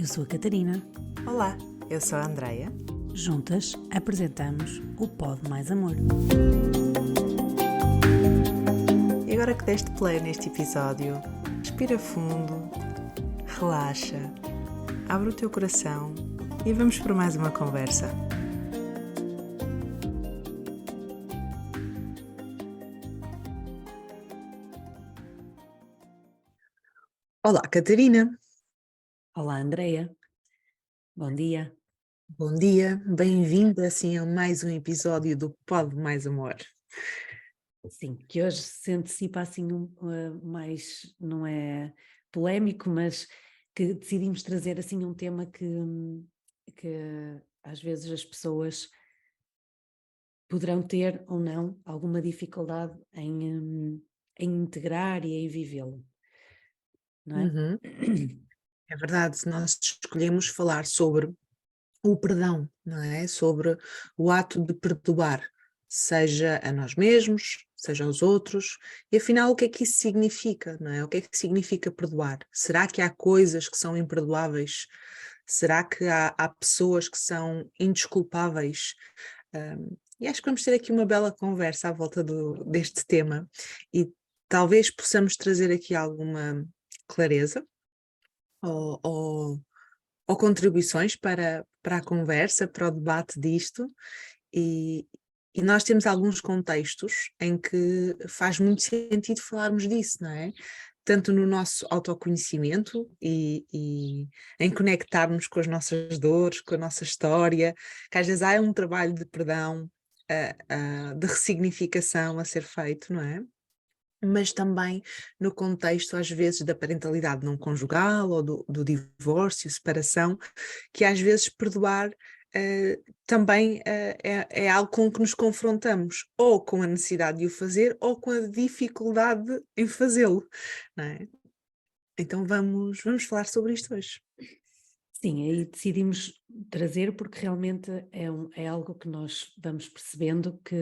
Eu sou a Catarina. Olá, eu sou a Andreia. Juntas apresentamos o Pod Mais Amor. E agora que deste play neste episódio, respira fundo, relaxa, abre o teu coração e vamos por mais uma conversa. Olá, Catarina. Olá, Andreia. Bom dia. Bom dia, bem-vinda assim a mais um episódio do Pod Mais Amor. Sim, que hoje se antecipa assim mais, não é polémico, mas que decidimos trazer assim um tema que às vezes as pessoas poderão ter ou não alguma dificuldade em integrar e em vivê-lo, não é? Uhum. É verdade, nós escolhemos falar sobre o perdão, não é? Sobre o ato de perdoar, seja a nós mesmos, seja aos outros, e afinal o que é que isso significa, não é? O que é que significa perdoar? Será que há coisas que são imperdoáveis? Será que há pessoas que são indesculpáveis? E acho que vamos ter aqui uma bela conversa à volta deste tema e talvez possamos trazer aqui alguma clareza ou, ou ou contribuições para a conversa, para o debate disto, e, e nós temos alguns contextos em que faz muito sentido falarmos disso, não é? Tanto no nosso autoconhecimento e em conectarmos com as nossas dores, com a nossa história, que às vezes há um trabalho de perdão, de ressignificação a ser feito, não é? Mas também no contexto, às vezes, da parentalidade não conjugal ou do divórcio, separação, que às vezes perdoar também é algo com que nos confrontamos, ou com a necessidade de o fazer, ou com a dificuldade em fazê-lo, não é? Então vamos falar sobre isto hoje. Sim, aí decidimos trazer porque realmente é algo que nós vamos percebendo que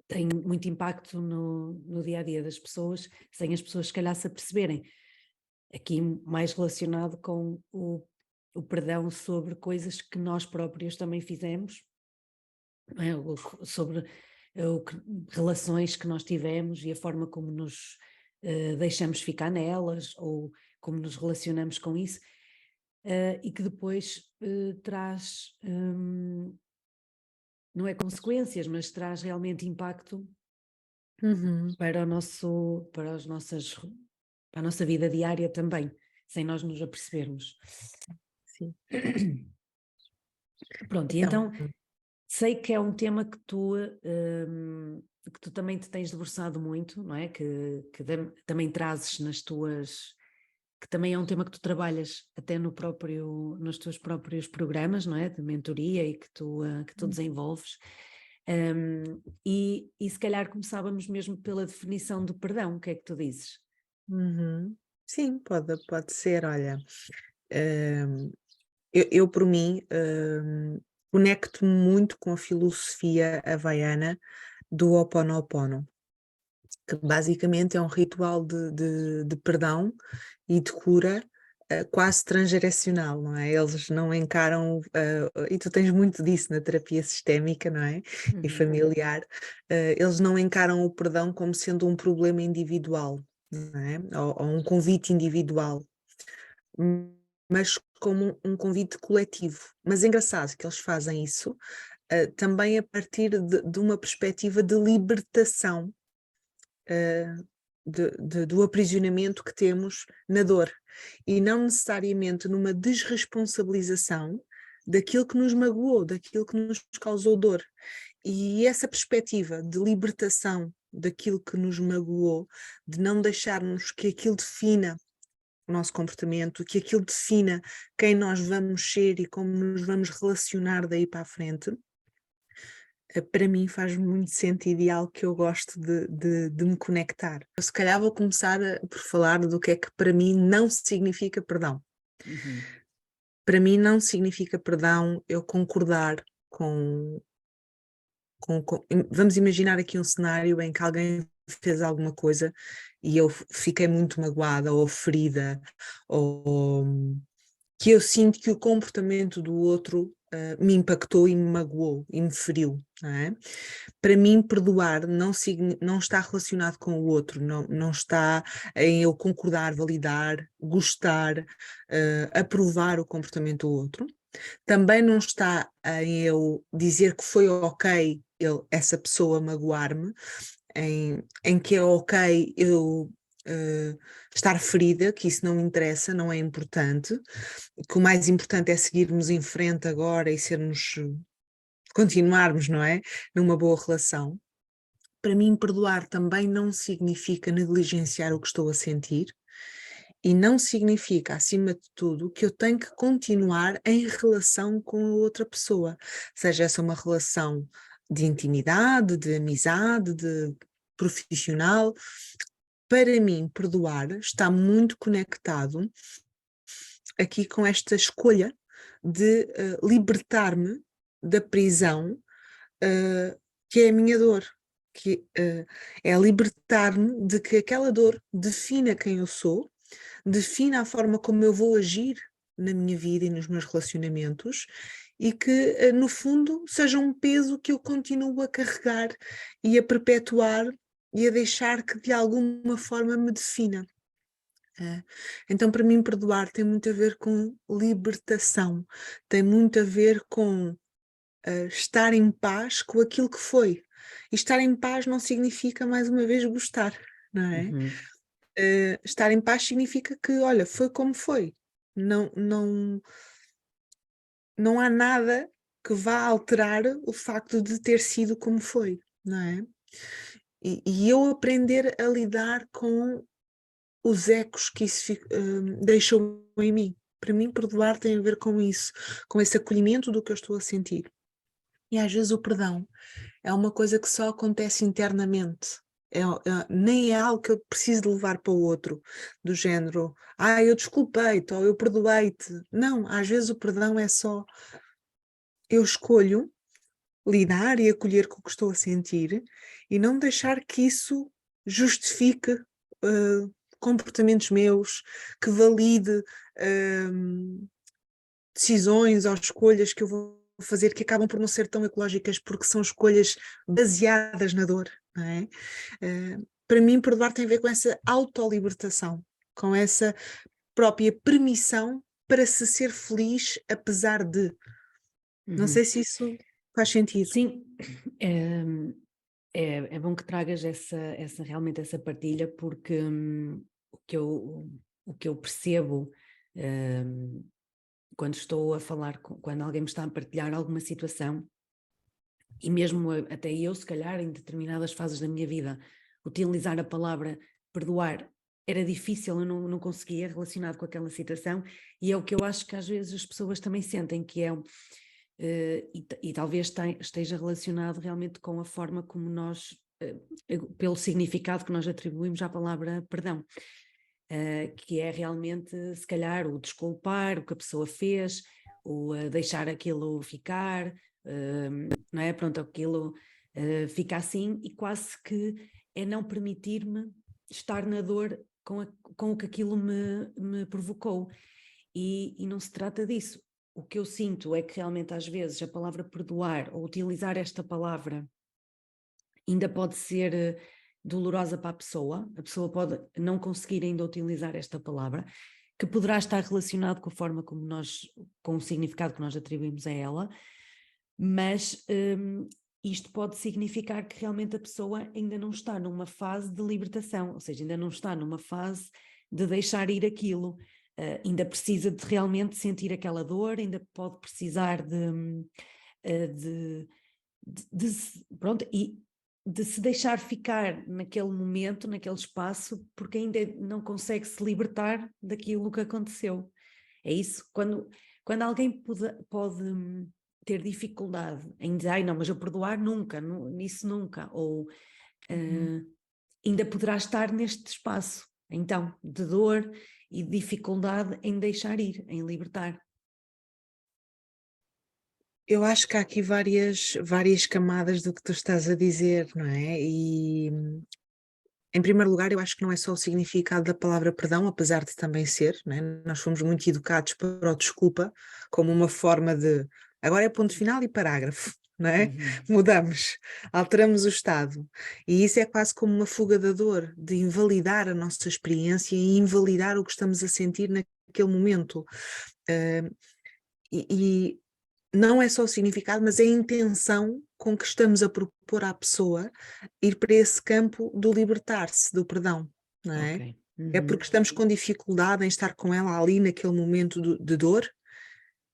tem muito impacto no dia a dia das pessoas, sem as pessoas se calhar se aperceberem. Aqui mais relacionado com o perdão sobre coisas que nós próprios também fizemos, não é? Sobre relações que nós tivemos e a forma como nos deixamos ficar nelas ou como nos relacionamos com isso. E que depois traz, não é consequências, mas traz realmente impacto Uhum. para para a nossa vida diária também, sem nós nos apercebermos. Sim. Pronto, e Então, então sei que é um tema que tu também te tens debruçado muito, não é? Também trazes nas tuas, que também é um tema que tu trabalhas até nos teus próprios programas, não é? De mentoria e que tu desenvolves. E se calhar começávamos mesmo pela definição do perdão, o que é que tu dizes? uhum. Sim, pode ser, olha. hum, eu por mim, conecto-me muito com a filosofia havaiana do Ho Oponopono, que basicamente é um ritual de perdão e de cura, quase transgeracional, não é? Eles não encaram, e tu tens muito disso na terapia sistémica, não é? E Uhum. familiar, eles não encaram o perdão como sendo um problema individual, não é? Ou um convite individual, mas como um convite coletivo. Mas é engraçado que eles fazem isso, também a partir de uma perspectiva de libertação, do aprisionamento que temos na dor, e não necessariamente numa desresponsabilização daquilo que nos magoou, daquilo que nos causou dor. E essa perspectiva de libertação daquilo que nos magoou, de não deixarmos que aquilo defina o nosso comportamento, que aquilo defina quem nós vamos ser e como nos vamos relacionar daí para a frente, para mim faz muito sentido e é algo que eu gosto de me conectar. Eu se calhar vou começar por falar do que é que para mim não significa perdão. Uhum. Para mim não significa perdão eu concordar com vamos imaginar aqui um cenário em que alguém fez alguma coisa e eu fiquei muito magoada ou ferida, ou que eu sinto que o comportamento do outro me impactou e me magoou e me feriu, não é? Para mim, perdoar não está relacionado com o outro, não está em eu concordar, validar, gostar, aprovar o comportamento do outro. Também não está em eu dizer que foi ok essa pessoa magoar-me, em que é ok eu estar ferida, que isso não interessa, não é importante, que o mais importante é seguirmos em frente agora e continuarmos, não é? Numa boa relação. Para mim, perdoar também não significa negligenciar o que estou a sentir e não significa, acima de tudo, que eu tenho que continuar em relação com a outra pessoa, seja essa uma relação de intimidade, de amizade, de profissional. Para mim, perdoar está muito conectado aqui com esta escolha de libertar-me da prisão que é a minha dor, que é libertar-me de que aquela dor defina quem eu sou, defina a forma como eu vou agir na minha vida e nos meus relacionamentos e que, no fundo, seja um peso que eu continuo a carregar e a perpetuar e a deixar que de alguma forma me defina. Então, para mim, perdoar tem muito a ver com libertação, tem muito a ver com estar em paz com aquilo que foi. E estar em paz não significa, mais uma vez, gostar, não é? Uhum. Estar em paz significa que, olha, foi como foi. Não há nada que vá alterar o facto de ter sido como foi, não é? E eu aprender a lidar com os ecos que isso deixou em mim. Para mim, perdoar tem a ver com isso, com esse acolhimento do que eu estou a sentir. E às vezes o perdão é uma coisa que só acontece internamente. Nem é algo que eu preciso de levar para o outro, do género, eu desculpei-te ou eu perdoei-te. Não, às vezes o perdão é só eu escolho lidar e acolher com o que estou a sentir e não deixar que isso justifique comportamentos meus, que valide decisões ou escolhas que eu vou fazer que acabam por não ser tão ecológicas porque são escolhas baseadas na dor, não é? Para mim, perdoar tem a ver com essa autolibertação, com essa própria permissão para se ser feliz apesar de. Não sei Uhum. se isso faz sentido. Sim, é bom que tragas realmente essa partilha, porque o que eu percebo quando estou a falar, quando alguém me está a partilhar alguma situação, e mesmo até eu, se calhar, em determinadas fases da minha vida, utilizar a palavra perdoar era difícil, eu não conseguia relacionado com aquela situação, e é o que eu acho que às vezes as pessoas também sentem, que é, e talvez esteja relacionado realmente com a forma como nós, pelo significado que nós atribuímos à palavra perdão. Que é realmente, se calhar, o desculpar o que a pessoa fez, o deixar aquilo ficar, não é? Pronto, aquilo fica assim, e quase que é não permitir-me estar na dor com o que aquilo me provocou. E não se trata disso. O que eu sinto é que realmente às vezes a palavra perdoar, ou utilizar esta palavra, ainda pode ser dolorosa para a pessoa pode não conseguir ainda utilizar esta palavra, que poderá estar relacionado com a forma como com o significado que nós atribuímos a ela, mas isto pode significar que realmente a pessoa ainda não está numa fase de libertação, ou seja, ainda não está numa fase de deixar ir aquilo, ainda precisa de realmente sentir aquela dor, ainda pode precisar pronto, e de se deixar ficar naquele momento, naquele espaço, porque ainda não consegue se libertar daquilo que aconteceu. É isso, quando alguém pode ter dificuldade em dizer, não, mas eu perdoar nunca, nisso nunca, ou ainda poderá estar neste espaço, então, de dor e de dificuldade em deixar ir, em libertar. Eu acho que há aqui várias camadas do que tu estás a dizer, não é? E Em primeiro lugar, eu acho que não é só o significado da palavra perdão, apesar de também ser, né? Nós fomos muito educados para o desculpa, como uma forma de agora é ponto final e parágrafo, não é? Uhum. Mudamos, alteramos o estado. E isso é quase como uma fuga da dor, de invalidar a nossa experiência e invalidar o que estamos a sentir naquele momento. Uh, e não é só o significado, mas é a intenção com que estamos a propor à pessoa ir para esse campo do libertar-se, do perdão, não é? Ok. É porque Uhum. estamos com dificuldade em estar com ela ali naquele momento de dor?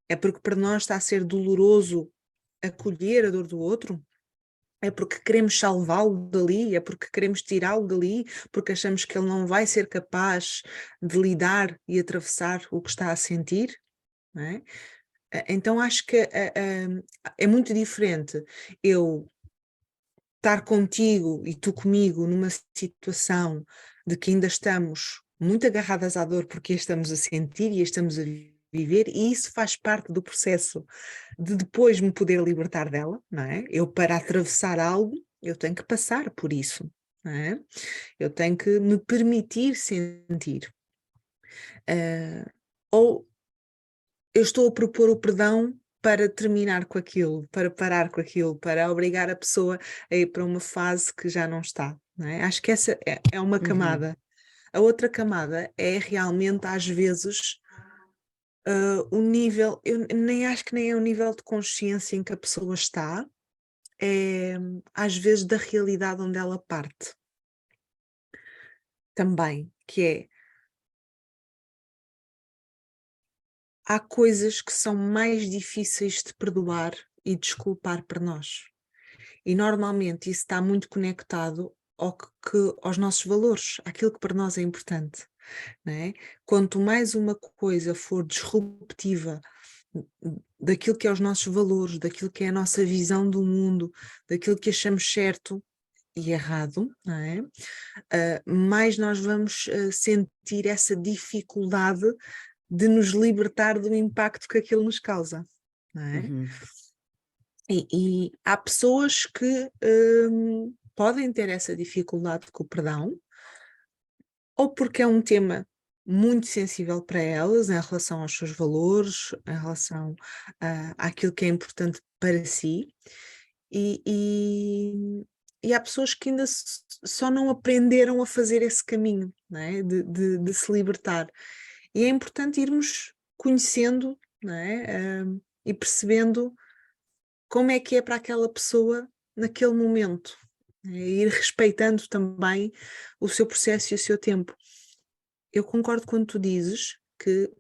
É porque para nós está a ser doloroso acolher a dor do outro? É porque queremos salvá-lo dali? É porque queremos tirá-lo dali? Porque achamos que ele não vai ser capaz de lidar e atravessar o que está a sentir? Não é? Então acho que é muito diferente eu estar contigo e tu comigo numa situação de que ainda estamos muito agarradas à dor porque a estamos a sentir e a estamos a viver, e isso faz parte do processo de depois me poder libertar dela, não é? Eu, para atravessar algo, eu tenho que passar por isso, não é? Eu tenho que me permitir sentir. Ou eu estou a propor o perdão para terminar com aquilo, para parar com aquilo, para obrigar a pessoa a ir para uma fase que já não está, não é? Acho que essa é uma Uhum. camada. A outra camada é realmente, às vezes, o nível, eu nem acho que nem é o nível de consciência em que a pessoa está, é às vezes da realidade onde ela parte também, que é, há coisas que são mais difíceis de perdoar e desculpar para nós. E normalmente isso está muito conectado aos nossos valores, àquilo que para nós é importante, não é? Quanto mais uma coisa for disruptiva daquilo que é os nossos valores, daquilo que é a nossa visão do mundo, daquilo que achamos certo e errado, não é? Mais nós vamos sentir essa dificuldade de nos libertar do impacto que aquilo nos causa, não é? Uhum. E há pessoas que podem ter essa dificuldade com o perdão, ou porque é um tema muito sensível para elas em relação aos seus valores, em relação àquilo que é importante para si, e, e, e há pessoas que ainda só não aprenderam a fazer esse caminho, não é? De se libertar. E é importante irmos conhecendo, não é? E percebendo como é que é para aquela pessoa naquele momento, né? E ir respeitando também o seu processo e o seu tempo. Eu concordo quando tu dizes que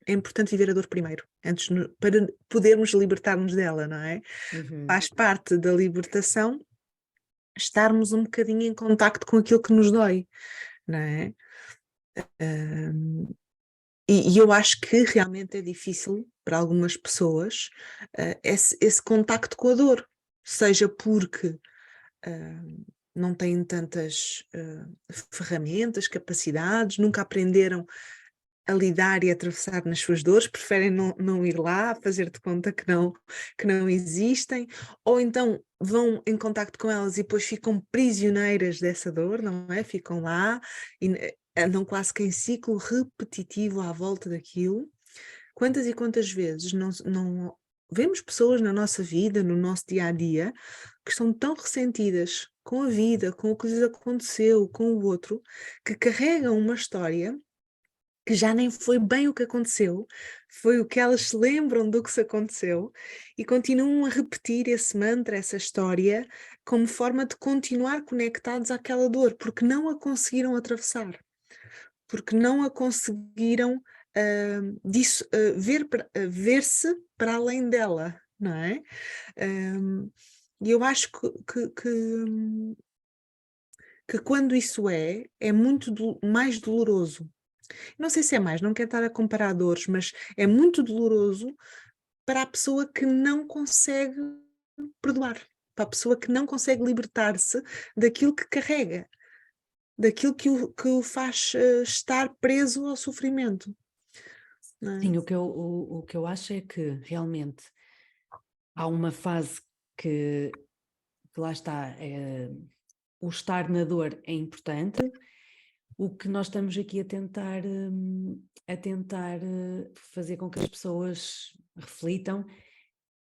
é importante viver a dor primeiro, antes para podermos libertar-nos dela, não é? Uhum. Faz parte da libertação estarmos um bocadinho em contacto com aquilo que nos dói, não é? E eu acho que realmente é difícil para algumas pessoas esse contacto com a dor, seja porque não têm tantas ferramentas, capacidades, nunca aprenderam a lidar e a atravessar nas suas dores, preferem não ir lá, fazer de conta que não existem, ou então vão em contacto com elas e depois ficam prisioneiras dessa dor, não é? Ficam lá e andam quase que em ciclo repetitivo à volta daquilo. Quantas e quantas vezes não vemos pessoas na nossa vida, no nosso dia a dia, que estão tão ressentidas com a vida, com o que lhes aconteceu, com o outro, que carregam uma história que já nem foi bem o que aconteceu, foi o que elas se lembram do que se aconteceu e continuam a repetir esse mantra, essa história, como forma de continuar conectados àquela dor, porque não a conseguiram atravessar, porque não a conseguiram ver-se para além dela, não é? E eu acho que quando isso é muito mais doloroso. Não sei se é mais, não quero estar a comparar dores, mas é muito doloroso para a pessoa que não consegue perdoar, para a pessoa que não consegue libertar-se daquilo que carrega, daquilo que o faz estar preso ao sofrimento. Não é? Sim, o que eu acho é que realmente há uma fase que lá está, o estar na dor é importante. O que nós estamos aqui a tentar fazer com que as pessoas reflitam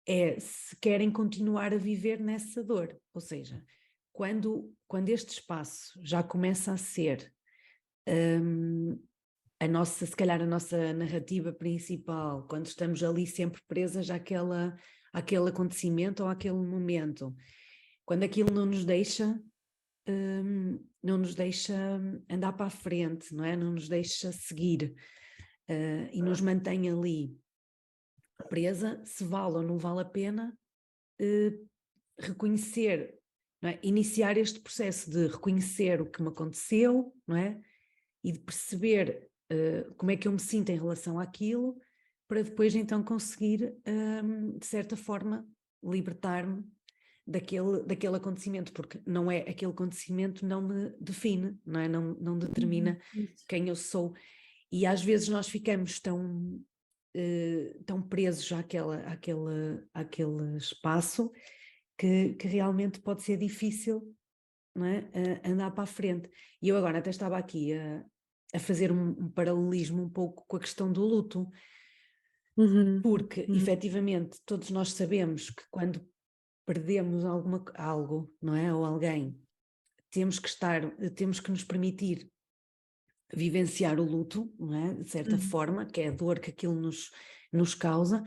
é se querem continuar a viver nessa dor. Ou seja, quando este espaço já começa a ser se calhar a nossa narrativa principal, quando estamos ali sempre presas àquele acontecimento ou àquele momento, quando aquilo não nos deixa andar para a frente, não é? Não nos deixa seguir e nos mantém ali presa, se vale ou não vale a pena reconhecer, não é? Iniciar este processo de reconhecer o que me aconteceu, não é? E de perceber como é que eu me sinto em relação àquilo, para depois então conseguir, de certa forma, libertar-me daquele acontecimento, porque não é aquele acontecimento não me define, não é? Não determina quem eu sou. E às vezes nós ficamos tão presos àquele espaço que realmente pode ser difícil, não é? Andar para a frente. E eu agora até estava aqui a fazer um paralelismo um pouco com a questão do luto, porque efetivamente todos nós sabemos que quando perdemos algo, não é? Ou alguém, temos que nos permitir vivenciar o luto, não é? De certa forma, que é a dor que aquilo nos causa,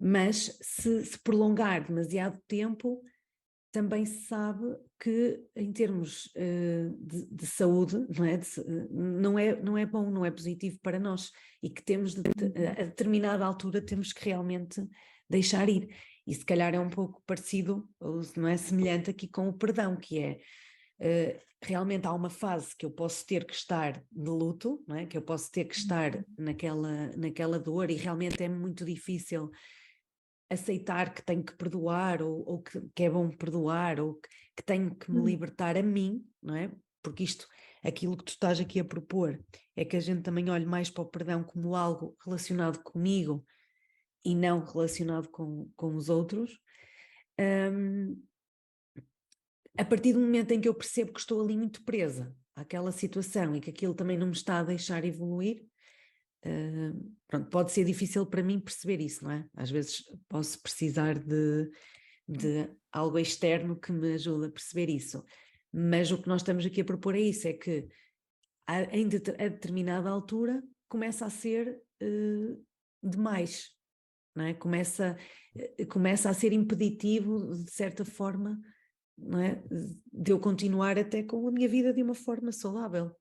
mas se prolongar demasiado tempo, também se sabe que em termos de saúde, não é bom, não é positivo para nós, e que a determinada altura temos que realmente deixar ir. E se calhar é um pouco parecido, ou não é semelhante aqui com o perdão, que é realmente há uma fase que eu posso ter que estar de luto, não é? Que eu posso ter que estar naquela dor, e realmente é muito difícil aceitar que tenho que perdoar, ou que é bom perdoar, ou que tenho que me libertar a mim, não é? Porque aquilo que tu estás aqui a propor, é que a gente também olhe mais para o perdão como algo relacionado comigo e não relacionado com os outros. A partir do momento em que eu percebo que estou ali muito presa àquela situação e que aquilo também não me está a deixar evoluir, pronto, pode ser difícil para mim perceber isso, não é? Às vezes posso precisar de algo externo que me ajude a perceber isso, mas o que nós estamos aqui a propor é isso, é que a determinada altura começa a ser demais, não é? Começa a ser impeditivo, de certa forma, não é? De eu continuar até com a minha vida de uma forma saudável.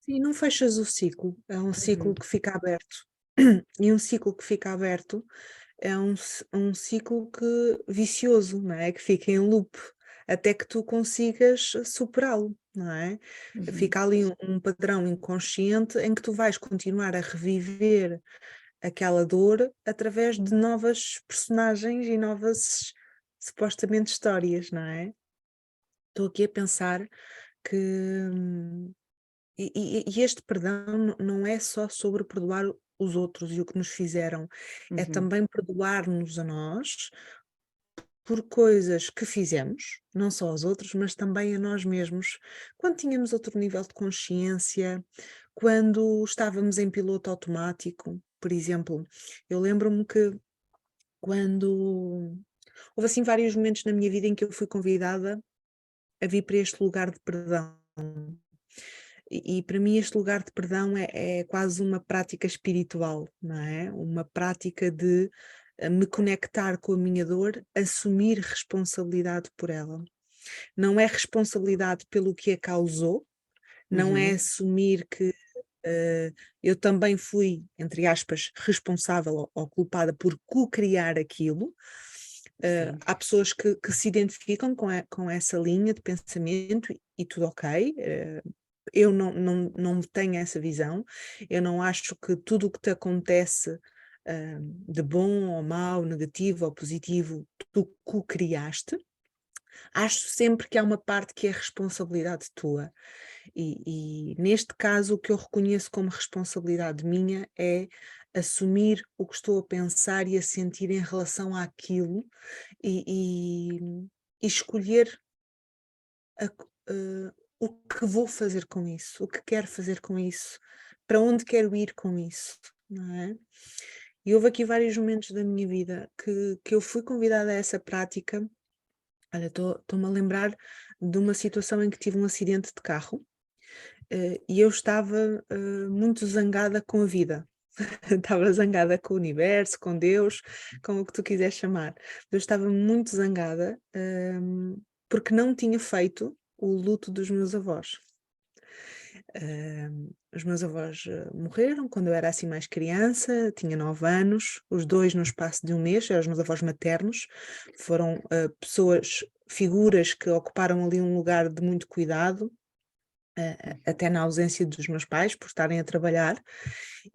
Sim, não fechas o ciclo, é um ciclo que fica aberto. E um ciclo que fica aberto é um ciclo vicioso, não é? Que fica em loop, até que tu consigas superá-lo, não é? Fica ali um padrão inconsciente em que tu vais continuar a reviver aquela dor através de novas personagens e novas, supostamente, histórias, não é? Estou aqui a pensar que e este perdão não é só sobre perdoar os outros e o que nos fizeram, é também perdoar-nos a nós por coisas que fizemos, não só aos outros, mas também a nós mesmos, quando tínhamos outro nível de consciência, quando estávamos em piloto automático, por exemplo. Eu lembro-me que quando houve assim vários momentos na minha vida em que eu fui convidada a vir para este lugar de perdão. E para mim este lugar de perdão é quase uma prática espiritual, não é? Uma prática de me conectar com a minha dor, assumir responsabilidade por ela. Não é responsabilidade pelo que a causou, não é assumir que eu também fui, entre aspas, responsável ou culpada por co-criar aquilo. Há pessoas que se identificam com essa linha de pensamento e tudo ok. Eu não tenho essa visão. Eu não acho que tudo o que te acontece, de bom ou mau, negativo ou positivo, tu co-criaste. Acho sempre que há uma parte que é responsabilidade tua. E neste caso, o que eu reconheço como responsabilidade minha é assumir o que estou a pensar e a sentir em relação àquilo e escolher o que vou fazer com isso, o que quero fazer com isso, para onde quero ir com isso, não é? E houve aqui vários momentos da minha vida que eu fui convidada a essa prática. Olha, estou-me a lembrar de uma situação em que tive um acidente de carro, e eu estava muito zangada com a vida. Estava zangada com o universo, com Deus, com o que tu quiseres chamar. Eu estava muito zangada, porque não tinha feito o luto dos meus avós. Os meus avós morreram quando eu era assim mais criança, tinha 9 anos, os dois no espaço de um mês, eram os meus avós maternos, foram pessoas, figuras que ocuparam ali um lugar de muito cuidado, até na ausência dos meus pais, por estarem a trabalhar,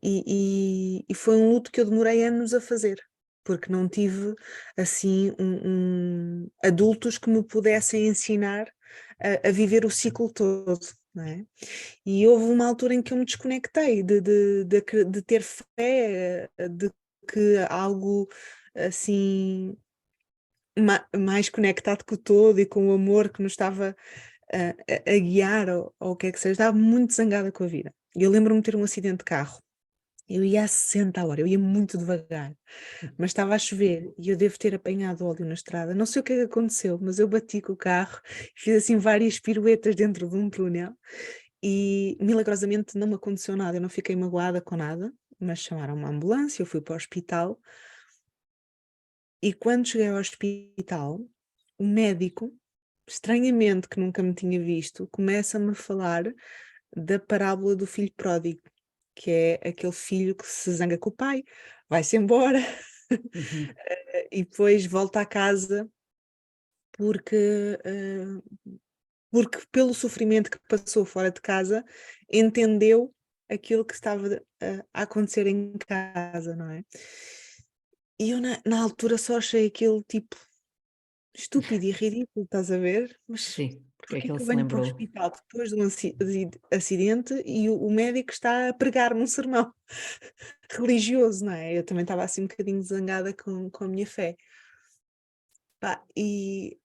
e foi um luto que eu demorei anos a fazer, porque não tive assim adultos que me pudessem ensinar a viver o ciclo todo, não é? E houve uma altura em que eu me desconectei de ter fé, de que algo assim mais conectado com o todo e com o amor que nos estava a guiar, ou o que é que seja, estava muito zangada com a vida. E eu lembro-me de ter um acidente de carro. Eu ia a 60 a hora, eu ia muito devagar, mas estava a chover e eu devo ter apanhado óleo na estrada. Não sei o que é que aconteceu, mas eu bati com o carro, fiz assim várias piruetas dentro de um túnel e milagrosamente não me aconteceu nada, eu não fiquei magoada com nada, mas chamaram uma ambulância, eu fui para o hospital e quando cheguei ao hospital, o médico, estranhamente que nunca me tinha visto, começa-me a falar da parábola do filho pródigo, que é aquele filho que se zanga com o pai, vai-se embora Uhum. e depois volta à casa porque, porque pelo sofrimento que passou fora de casa, entendeu aquilo que estava a acontecer em casa, não é? E eu na altura só achei aquilo tipo estúpido e ridículo, estás a ver? Mas Sim, porque é porquê que ele que eu se venho para o lembrou? hospital depois de um acidente e o médico está a pregar-me um sermão religioso, não é? Eu também estava assim um bocadinho zangada com a minha fé. Pá, e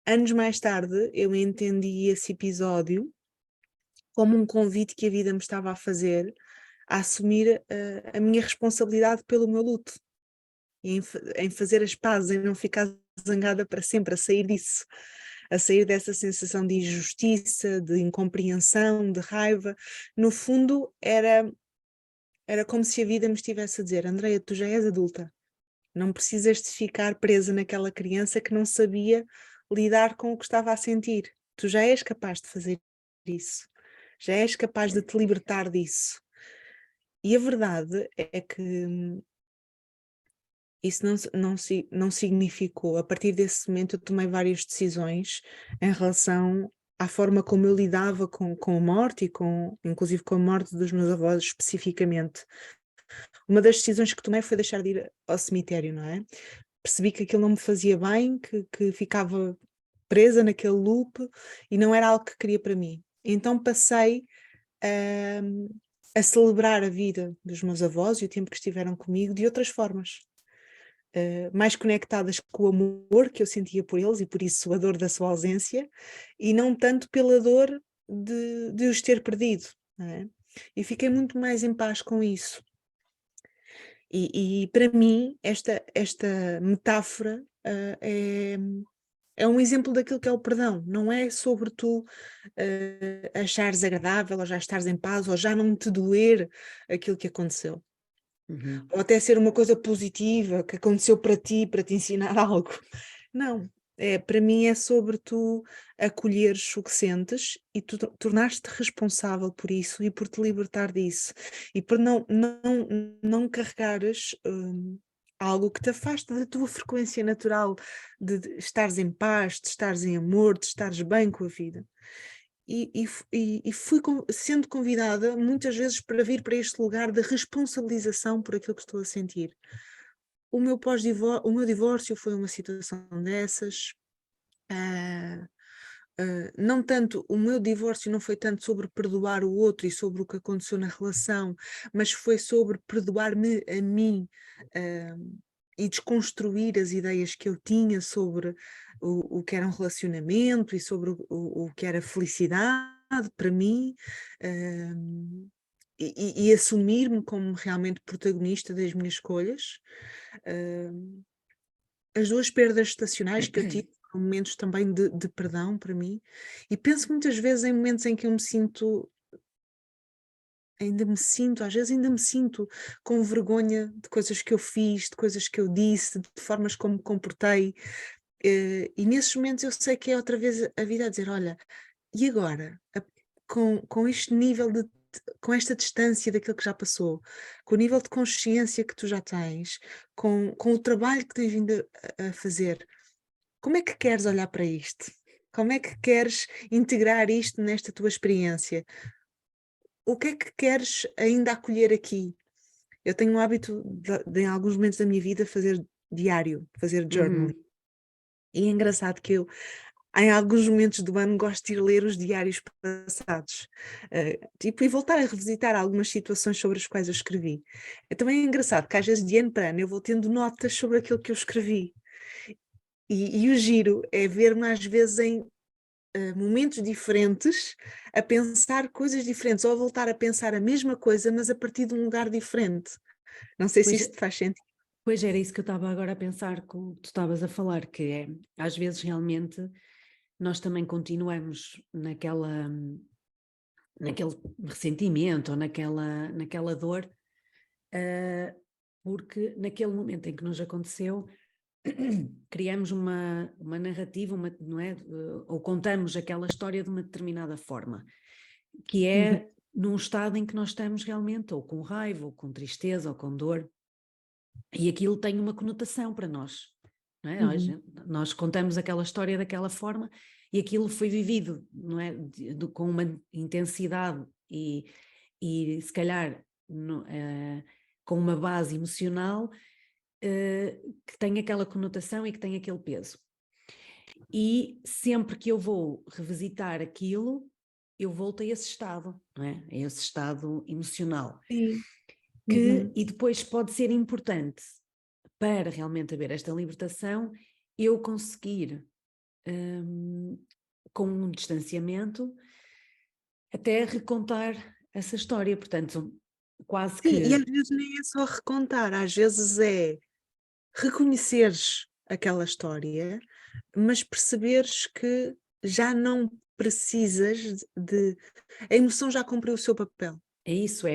anos mais tarde eu entendi esse episódio como um convite que a vida me estava a fazer a assumir a minha responsabilidade pelo meu luto. E em fazer as pazes, em não ficar zangada para sempre, a sair disso, a sair dessa sensação de injustiça, de incompreensão, de raiva. No fundo, era como se a vida me estivesse a dizer: Andreia, tu já és adulta, não precisas de ficar presa naquela criança que não sabia lidar com o que estava a sentir. Tu já és capaz de fazer isso, já és capaz de te libertar disso. E a verdade é que isso não significou. A partir desse momento eu tomei várias decisões em relação à forma como eu lidava com a morte e inclusive com a morte dos meus avós especificamente. Uma das decisões que tomei foi deixar de ir ao cemitério, não é? Percebi que aquilo não me fazia bem, que ficava presa naquele loop e não era algo que queria para mim. Então passei a celebrar a vida dos meus avós e o tempo que estiveram comigo de outras formas. Mais conectadas com o amor que eu sentia por eles e por isso a dor da sua ausência, e não tanto pela dor de os ter perdido, não é? E fiquei muito mais em paz com isso. E para mim, esta metáfora é um exemplo daquilo que é o perdão. Não é sobre tu achares agradável, ou já estares em paz, ou já não te doer aquilo que aconteceu. Uhum. Ou até ser uma coisa positiva que aconteceu para ti, para te ensinar algo. Não. Para mim é sobre tu acolheres o que sentes e tu tornares-te responsável por isso e por te libertar disso e por não carregares algo que te afaste da tua frequência natural de estares em paz, de estares em amor, de estares bem com a vida. E fui sendo convidada muitas vezes para vir para este lugar de responsabilização por aquilo que estou a sentir. O meu divórcio foi uma situação dessas. Não tanto, o meu divórcio não foi tanto sobre perdoar o outro e sobre o que aconteceu na relação, mas foi sobre perdoar-me a mim, e desconstruir as ideias que eu tinha sobre o que era um relacionamento e sobre o que era felicidade para mim, e assumir-me como realmente protagonista das minhas escolhas. Hum, as 2 perdas estacionais que eu tive foram momentos também de perdão para mim, e penso muitas vezes em momentos em que eu me sinto às vezes ainda me sinto com vergonha de coisas que eu fiz, de coisas que eu disse, de formas como me comportei, e nesses momentos eu sei que é outra vez a vida a dizer: "Olha, e agora? Com este nível com esta distância daquilo que já passou, com o nível de consciência que tu já tens, com o trabalho que tens vindo a fazer, como é que queres olhar para isto? Como é que queres integrar isto nesta tua experiência? O que é que queres ainda acolher aqui?" Eu tenho o hábito de em alguns momentos da minha vida fazer diário, fazer journaling. Uhum. E é engraçado que eu, em alguns momentos do ano, gosto de ir ler os diários passados, tipo, e voltar a revisitar algumas situações sobre as quais eu escrevi. É também engraçado que às vezes de ano para ano eu vou tendo notas sobre aquilo que eu escrevi. E o giro é ver-me às vezes em momentos diferentes, a pensar coisas diferentes, ou a voltar a pensar a mesma coisa, mas a partir de um lugar diferente. Não sei se Pois, isto faz sentido. pois era isso que eu estava agora a pensar, com o que tu estavas a falar, que é, às vezes realmente nós também continuamos naquele ressentimento ou naquela dor, porque naquele momento em que nos aconteceu, criamos uma narrativa, não é? Ou contamos aquela história de uma determinada forma, que Uhum, é num estado em que nós estamos realmente ou com raiva, ou com tristeza, ou com dor, e aquilo tem uma conotação para nós. Não é? uhum, Nós contamos aquela história daquela forma e aquilo foi vivido, não é? Com uma intensidade e se calhar com uma base emocional que tem aquela conotação e que tem aquele peso. E sempre que eu vou revisitar aquilo, eu volto a esse estado, não é? A esse estado emocional. sim. E depois pode ser importante para realmente haver esta libertação, eu conseguir, com um distanciamento, até recontar essa história. Portanto, quase Sim, e às que vezes nem é só recontar, às vezes é reconheceres aquela história, mas perceberes que já não precisas a emoção já cumpriu o seu papel. é isso,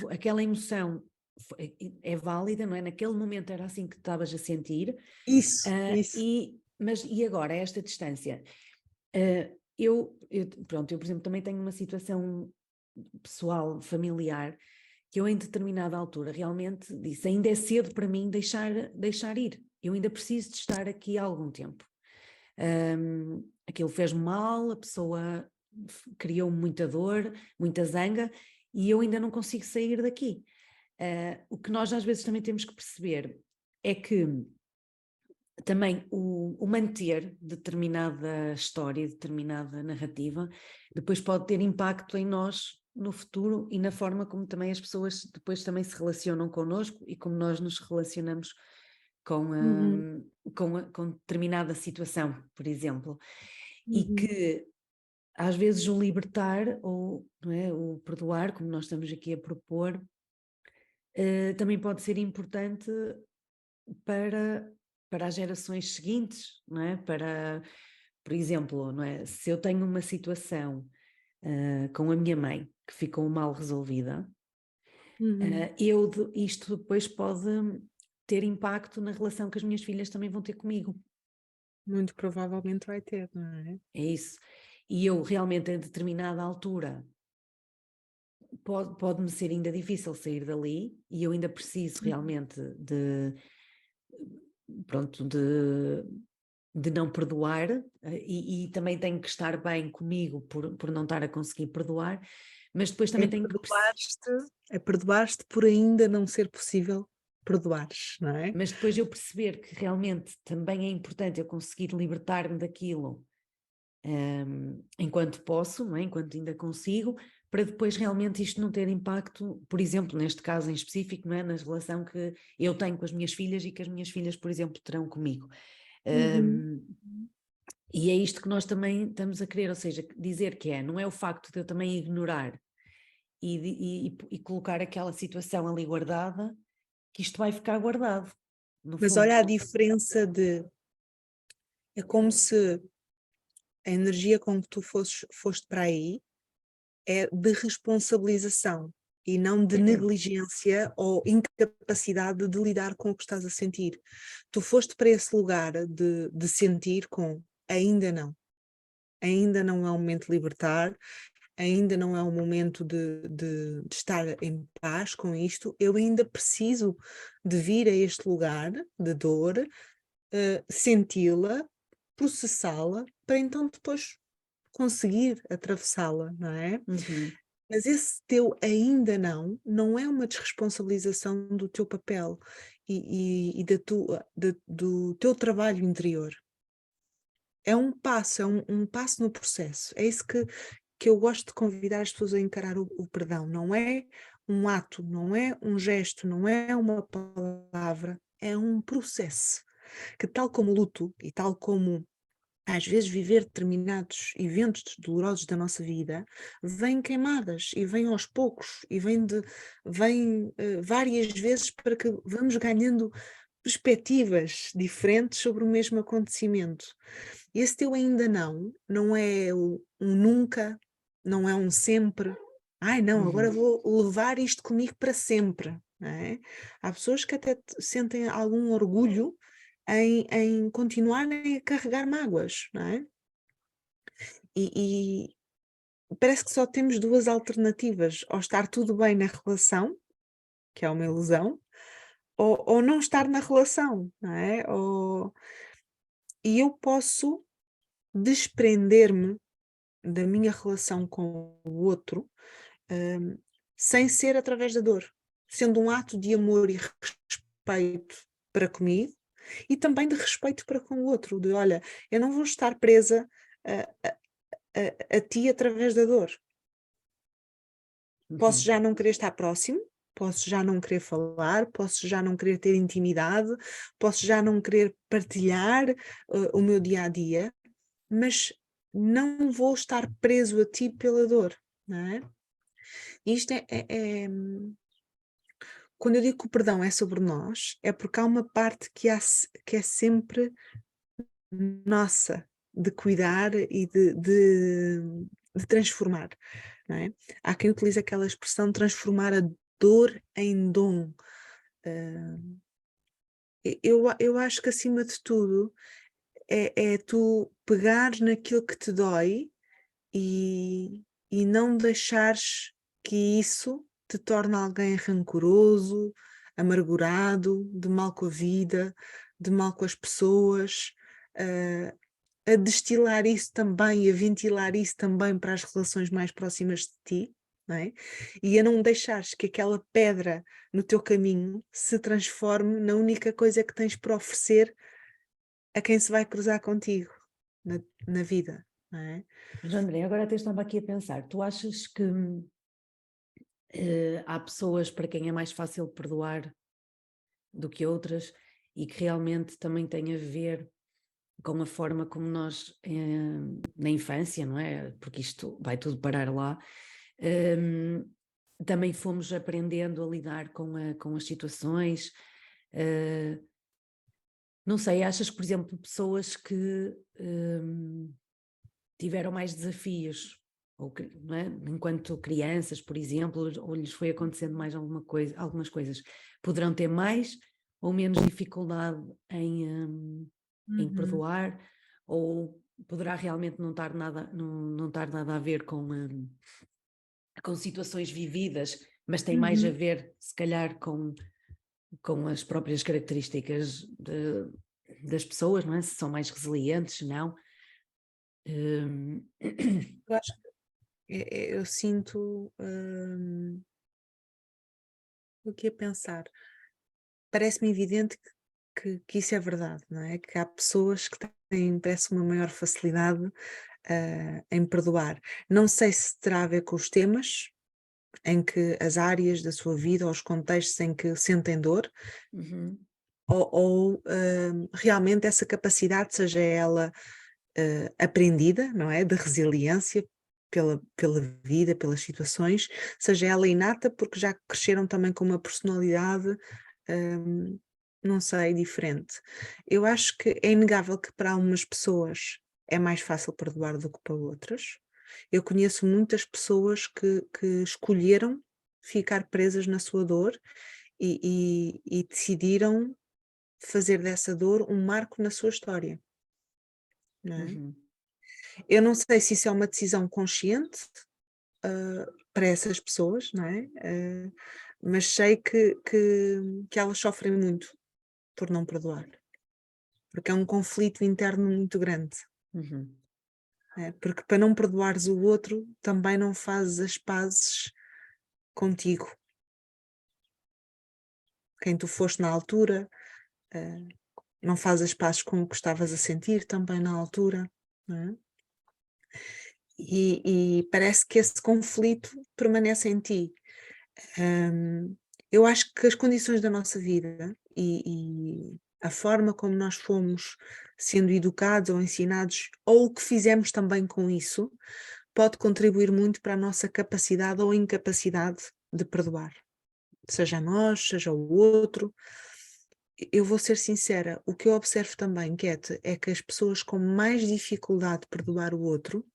aquela emoção é válida, não é? Naquele momento era assim que estavas a sentir, Isso. mas e agora, a esta distância? Pronto, eu, por exemplo, também tenho uma situação pessoal, familiar, que eu em determinada altura realmente disse, ainda é cedo para mim deixar ir, eu ainda preciso de estar aqui há algum tempo. Aquilo fez-me mal, a pessoa criou muita dor, muita zanga, e eu ainda não consigo sair daqui. O que nós às vezes também temos que perceber é que também o manter determinada história, determinada narrativa, depois pode ter impacto em nós no futuro e na forma como também as pessoas depois também se relacionam connosco e como nós nos relacionamos com, Uhum, com determinada situação, por exemplo. E uhum. que às vezes o libertar ou não é, o perdoar, como nós estamos aqui a propor, também pode ser importante para, para as gerações seguintes, não é? Por exemplo, não é? Se eu tenho uma situação com a minha mãe que ficou mal resolvida, Uhum. isto depois pode ter impacto na relação que as minhas filhas também vão ter comigo. Muito provavelmente vai ter, não é? É isso. E eu realmente, em determinada altura, pode-me ser ainda difícil sair dali e eu ainda preciso Uhum. realmente pronto, de não perdoar e também tenho que estar bem comigo por não estar a conseguir perdoar, mas depois É também tenho que perdoar-te, é perdoar-te por ainda não ser possível perdoares, não é? mas depois eu perceber que realmente também é importante eu conseguir libertar-me daquilo enquanto posso, não é? Enquanto ainda consigo, para depois realmente isto não ter impacto, por exemplo, neste caso em específico, não é? Na relação que eu tenho com as minhas filhas e que as minhas filhas, por exemplo, terão comigo. Uhum. E é isto que nós também estamos a querer, ou seja, dizer que não é o facto de eu também ignorar e colocar aquela situação ali guardada, que isto vai ficar guardado, no Mas fundo. olha a diferença é como se a energia com que tu foste para aí é de responsabilização e não de negligência ou incapacidade de lidar com o que estás a sentir. Tu foste para esse lugar de sentir com ainda não é o momento de libertar, ainda não é o momento de estar em paz com isto, eu ainda preciso de vir a este lugar de dor, senti-la, processá-la, para então depois conseguir atravessá-la, não é? Uhum. Mas esse teu ainda não é uma desresponsabilização do teu papel e do teu trabalho interior. É um passo, um passo no processo. É isso que eu gosto de convidar as pessoas a encarar o perdão. Não é um ato, não é um gesto, não é uma palavra, é um processo. Que tal como o luto e tal como às vezes viver determinados eventos dolorosos da nossa vida, vêm queimadas e vêm aos poucos e vêm várias vezes para que vamos ganhando perspectivas diferentes sobre o mesmo acontecimento. Esse teu ainda não é um nunca, não é um sempre. Ai não, agora Uhum. vou levar isto comigo para sempre. Não é? Há pessoas que até sentem algum orgulho em continuarem a carregar mágoas, não é? E parece que só temos duas alternativas, ou estar tudo bem na relação, que é uma ilusão, ou não estar na relação, não é? E eu posso desprender-me da minha relação com o outro, hum, sem ser através da dor, sendo um ato de amor e respeito para comigo e também de respeito para com o outro, de olha, eu não vou estar presa a, a ti através da dor. Posso Uhum. já não querer estar próximo, posso já não querer falar, posso já não querer ter intimidade, posso já não querer partilhar o meu dia a dia, mas não vou estar preso a ti pela dor, não é? Isto quando eu digo que o perdão é sobre nós, é porque há uma parte que é sempre nossa, de cuidar e de transformar, não é? Há quem utilize aquela expressão transformar a dor em dom. Eu acho que acima de tudo é tu pegares naquilo que te dói e não deixares que isso te torne alguém rancoroso, amargurado, de mal com a vida, de mal com as pessoas, a destilar isso também e a ventilar isso também para as relações mais próximas de ti, não é? E a não deixares que aquela pedra no teu caminho se transforme na única coisa que tens para oferecer a quem se vai cruzar contigo na vida, não é? Mas André, agora até estava aqui a pensar, tu achas que há pessoas para quem é mais fácil perdoar do que outras e que realmente também tem a ver com a forma como nós, na infância, não é? Porque isto vai tudo parar lá, também fomos aprendendo a lidar com as situações. Não sei, achas que, por exemplo, pessoas que tiveram mais desafios, ou, não é? Enquanto crianças, por exemplo, ou lhes foi acontecendo mais algumas coisas, poderão ter mais ou menos dificuldade em Uhum. perdoar, ou poderá realmente não estar nada a ver com situações vividas, mas tem mais a Uhum. ver, se calhar, com as próprias características das pessoas, não é? Se são mais resilientes, se não. Eu acho eu sinto o que é pensar. Parece-me evidente que isso é verdade, não é? Que há pessoas que têm, parece, uma maior facilidade em perdoar. Não sei se terá a ver com os temas, em que as áreas da sua vida ou os contextos em que sentem dor, Uhum. ou realmente essa capacidade, seja ela aprendida, não é? De resiliência pela vida, pelas situações, seja ela inata, porque já cresceram também com uma personalidade, não sei, diferente. Eu acho que é inegável que para algumas pessoas é mais fácil perdoar do que para outras. Eu conheço muitas pessoas que escolheram ficar presas na sua dor e decidiram fazer dessa dor um marco na sua história, não é? Uhum. Eu não sei se isso é uma decisão consciente, para essas pessoas, não é? Mas sei que elas sofrem muito por não perdoar, porque é um conflito interno muito grande, Uhum. não é? Porque para não perdoares o outro, também não fazes as pazes contigo, quem tu foste na altura, eh, não fazes as pazes com o que estavas a sentir também na altura, não é? E parece que esse conflito permanece em ti. Eu acho que as condições da nossa vida e a forma como nós fomos sendo educados ou ensinados, ou o que fizemos também com isso, pode contribuir muito para a nossa capacidade ou incapacidade de perdoar, seja nós, seja o outro. Eu vou ser sincera, o que eu observo também, Kate, é que as pessoas com mais dificuldade de perdoar o outro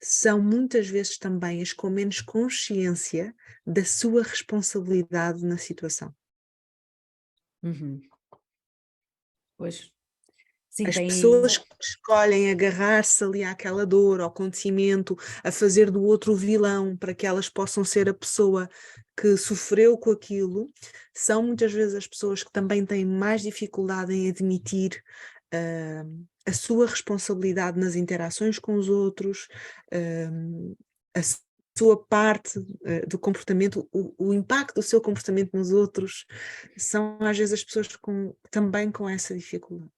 são muitas vezes também as com menos consciência da sua responsabilidade na situação. Uhum. Pois, sim, As tem. pessoas que escolhem agarrar-se ali àquela dor, ao acontecimento, a fazer do outro o vilão para que elas possam ser a pessoa que sofreu com aquilo, são muitas vezes as pessoas que também têm mais dificuldade em admitir a sua responsabilidade nas interações com os outros, a sua parte do comportamento, o impacto do seu comportamento nos outros, são às vezes as pessoas também com essa dificuldade.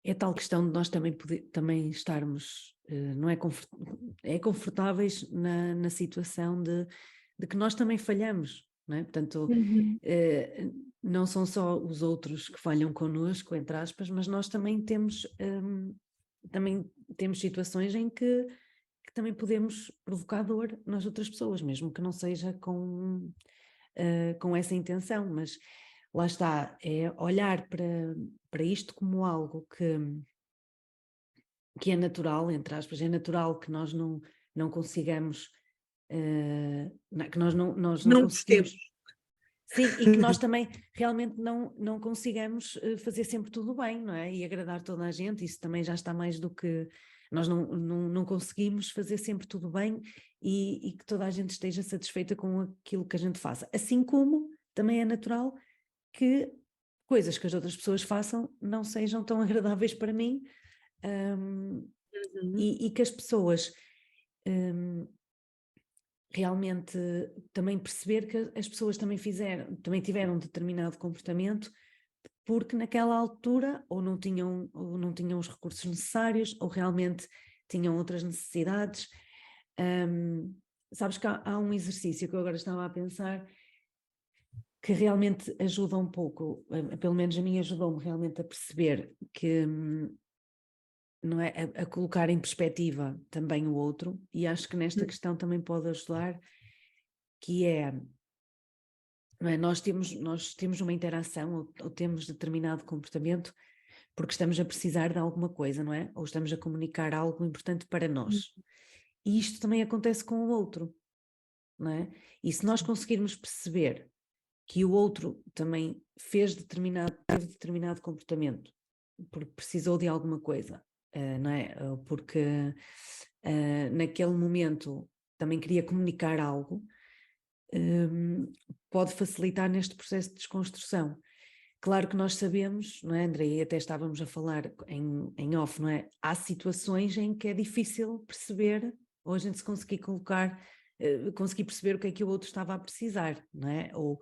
É tal questão de nós também, também estarmos, não é, é confortáveis na situação de que nós também falhamos, não é? Portanto, Uhum. não são só os outros que falham connosco, entre aspas, mas nós também temos situações em que também podemos provocar dor nas outras pessoas, mesmo que não seja com essa intenção, mas lá está, é olhar para isto como algo que é natural, entre aspas, é natural que nós não consigamos, que nós não Não conseguimos. gostemos. Sim, e que nós também realmente não consigamos fazer sempre tudo bem, não é? E agradar toda a gente, isso também já está mais do que. Nós não conseguimos fazer sempre tudo bem e que toda a gente esteja satisfeita com aquilo que a gente faça. Assim como também é natural que coisas que as outras pessoas façam não sejam tão agradáveis para mim, Uhum. e que as pessoas realmente também perceber que as pessoas também tiveram um determinado comportamento porque naquela altura ou não tinham os recursos necessários ou realmente tinham outras necessidades. Sabes que há um exercício que eu agora estava a pensar que realmente ajuda um pouco, pelo menos a mim ajudou-me realmente a perceber que não é, a colocar em perspectiva também o outro, e acho que nesta questão também pode ajudar, que é, não é, nós temos uma interação ou temos determinado comportamento porque estamos a precisar de alguma coisa, não é? Ou estamos a comunicar algo importante para nós. E isto também acontece com o outro, não é? E se nós conseguirmos perceber que o outro também teve determinado comportamento porque precisou de alguma coisa, não é? Ou porque naquele momento também queria comunicar algo, pode facilitar neste processo de desconstrução. Claro que nós sabemos, não é, André? E até estávamos a falar em off, não é? Há situações em que é difícil perceber, ou a gente se conseguir colocar, conseguir perceber o que é que o outro estava a precisar, não é? Ou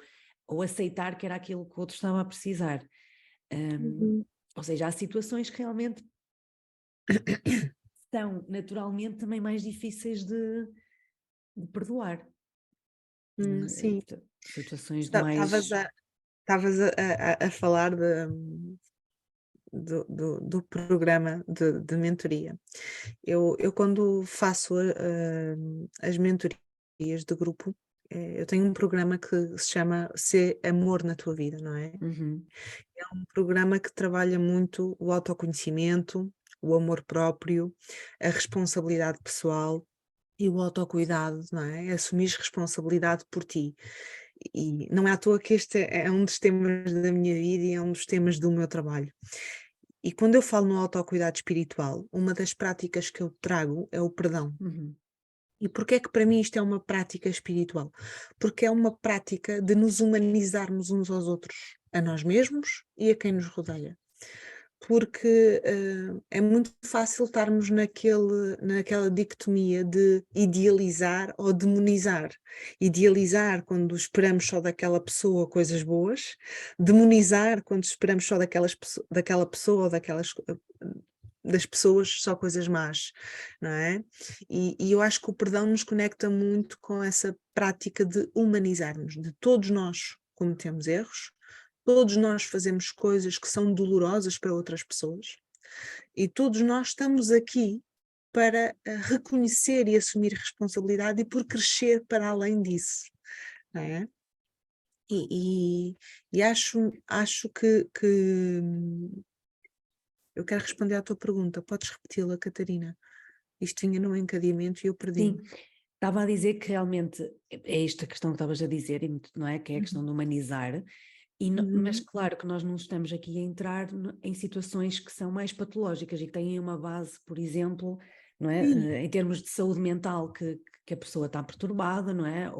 aceitar que era aquilo que o outro estava a precisar. Uhum. Ou seja, há situações que realmente são naturalmente também mais difíceis de perdoar. Não é? Sim. Portanto, situações de Estavas mais. a, estavas a falar do programa de mentoria. Eu quando faço as mentorias de grupo, eu tenho um programa que se chama Ser Amor na Tua Vida, não é? Uhum, É um programa que trabalha muito o autoconhecimento, o amor próprio, a responsabilidade pessoal e o autocuidado, não é? Assumir responsabilidade por ti. E não é à toa que este é um dos temas da minha vida e é um dos temas do meu trabalho. E quando eu falo no autocuidado espiritual, uma das práticas que eu trago é o perdão. uhum. E porquê é que para mim isto é uma prática espiritual? Porque é uma prática de nos humanizarmos uns aos outros, a nós mesmos e a quem nos rodeia. Porque é muito fácil estarmos naquela dicotomia de idealizar ou demonizar. Idealizar quando esperamos só daquela pessoa coisas boas, demonizar quando esperamos só daquela pessoa ou das pessoas só coisas más, não é? E eu acho que o perdão nos conecta muito com essa prática de humanizarmos, de todos nós cometemos erros, todos nós fazemos coisas que são dolorosas para outras pessoas e todos nós estamos aqui para reconhecer e assumir responsabilidade e por crescer para além disso, não é? E acho que eu quero responder à tua pergunta. Podes repeti-la, Catarina? Isto vinha num encadeamento e eu perdi-me. Sim, estava a dizer que realmente é esta questão que estavas a dizer, não é? Que é a questão Uhum. de humanizar. Mas Uhum. claro que nós não estamos aqui a entrar em situações que são mais patológicas e que têm uma base, por exemplo, não é? Sim, Em termos de saúde mental que a pessoa está perturbada, não é?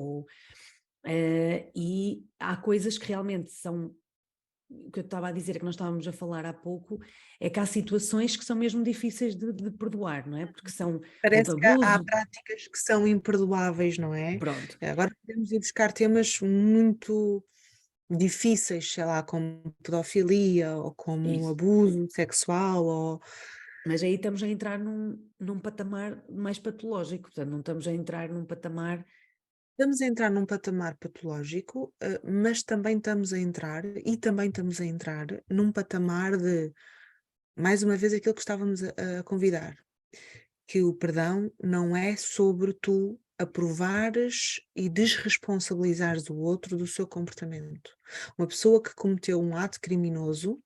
E há coisas que realmente são, o que eu estava a dizer, que nós estávamos a falar há pouco, é que há situações que são mesmo difíceis de perdoar, não é? Porque são ou de parece que há abuso, práticas que são imperdoáveis, não é? pronto. Agora podemos ir buscar temas muito difíceis, sei lá, como pedofilia ou como Isso. abuso sexual ou Mas aí estamos a entrar num patamar mais patológico, portanto, não estamos a entrar num patamar. estamos a entrar num patamar patológico, mas também estamos a entrar num patamar de, mais uma vez, aquilo que estávamos a convidar, que o perdão não é sobre tu aprovares e desresponsabilizares o outro do seu comportamento. Uma pessoa que cometeu um ato criminoso